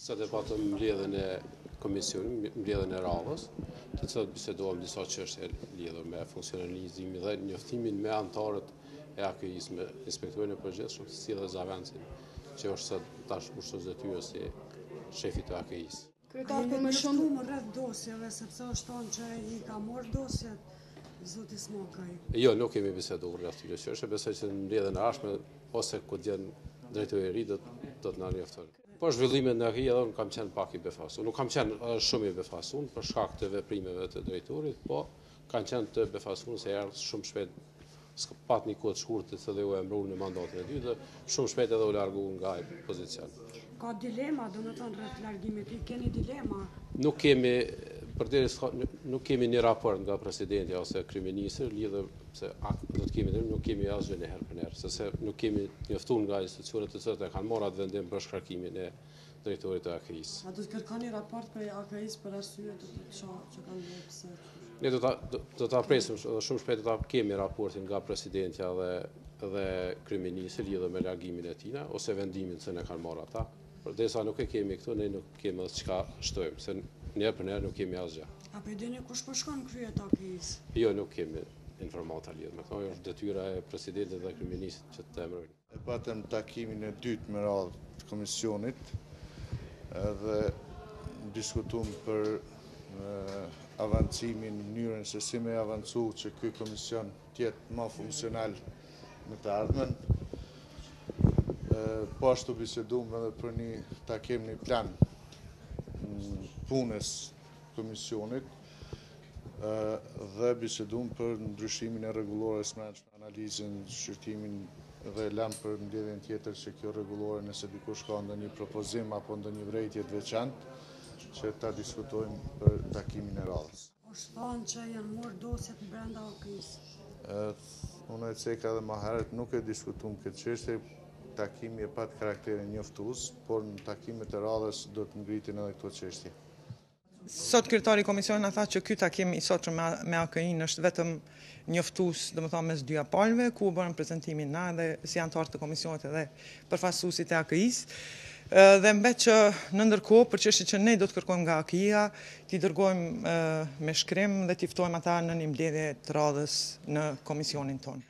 Sot e patëm mbledhjen e komisionit, mbledhjen e radhës, të cilat biseduam disa çështje lidhur me funksionalizimin dhe njoftimin me anëtarët e AKI-s, me inspektorin e përgjithshëm, si dhe Zavencin, që është sot tash ushtos detyrë si shefi të AKI-s. Kryetar Komishon më rreth dosjeve, sepse është thonë që i ka marrë dosjet zoti Smakaj. Jo, nuk kemi biseduar rreth këtyre çështjeve, besoj se në mbledhjen e ardhshme ose kur vjen drejtori i ri do të na njoftojnë. Po zhvillimet në AKI edhe unë kam qenë pak i befasun. Nuk kam qenë shumë i befasun për shkak të veprimeve të drejtorit, po kanë qenë të befasun se erdhë shumë shpejt, s'ka pat një kohë të shkurtër se dhe u emëruar në mandatin e dytë dhe shumë shpejt edhe u largu nga ai pozicion. Ka dilema, do të thonë rreth largimit, keni dilema? Nuk kemi nuk kemi një raport nga presidenti ose kryeministri lidhur se do të kemi, nuk kemi asgjë në herë për herë, sepse nuk kemi njoftuar nga institucionet të cilat e kanë marrë atë vendim për shkarkimin e drejtorit të AKI-s. A do të kërkoni raport për AKI-s për arsye të që kanë bërë pse? Ne do ta presim shumë shpejt, do ta kemi raportin nga presidenti dhe kryeministri lidhur me largimin e tij ose vendimin se ne kanë marrë ata. Përdesa nuk e kemi këtu, ne nuk kemi as çka shtojmë, se njerë për njerë nuk kemi asgjë. A për dini kush po shkon krye të AKI-s? Jo, nuk kemi informata lidhur me këto, është detyra e presidentit dhe kryeministit që të emërojnë. E patëm takimin e dytë me radhë të komisionit dhe diskutuam për avancimin, mënyrën se si me avancu që ky komision të jetë më funksional në të ardhmen. Po ashtu biseduam edhe për një takim, një plan punës komisionit dhe biseduam për ndryshimin e rregullores brendshme, analizën, shqyrtimin dhe lëm për mbledhjen tjetër që kjo rregullore nëse dikush ka ndonjë propozim apo ndonjë vërejtje të veçantë që ta diskutojmë për takimin e radhës. Është thonë që janë marrë dosjet brenda AKI-s. Unë e ceka edhe më herët nuk e diskutuam këtë çështje. Takimi e pat karakterin njoftues, por në takimet e radhës do të ngritin edhe këto çështje. Sot kryetari i komisionit tha që ky takim i sotshëm me AKI-n është vetëm njoftues, domethënë mes dy palëve, ku u bën prezantimin na dhe si anëtar të komisionit edhe përfaqësuesit e AKI-s. Dhe mbet që në ndërkohë për çështjet që ne do të kërkojmë nga AKI-ja, t'i dërgojmë me shkrim dhe t'i ftojmë ata në një mbledhje të radhës në komisionin tonë.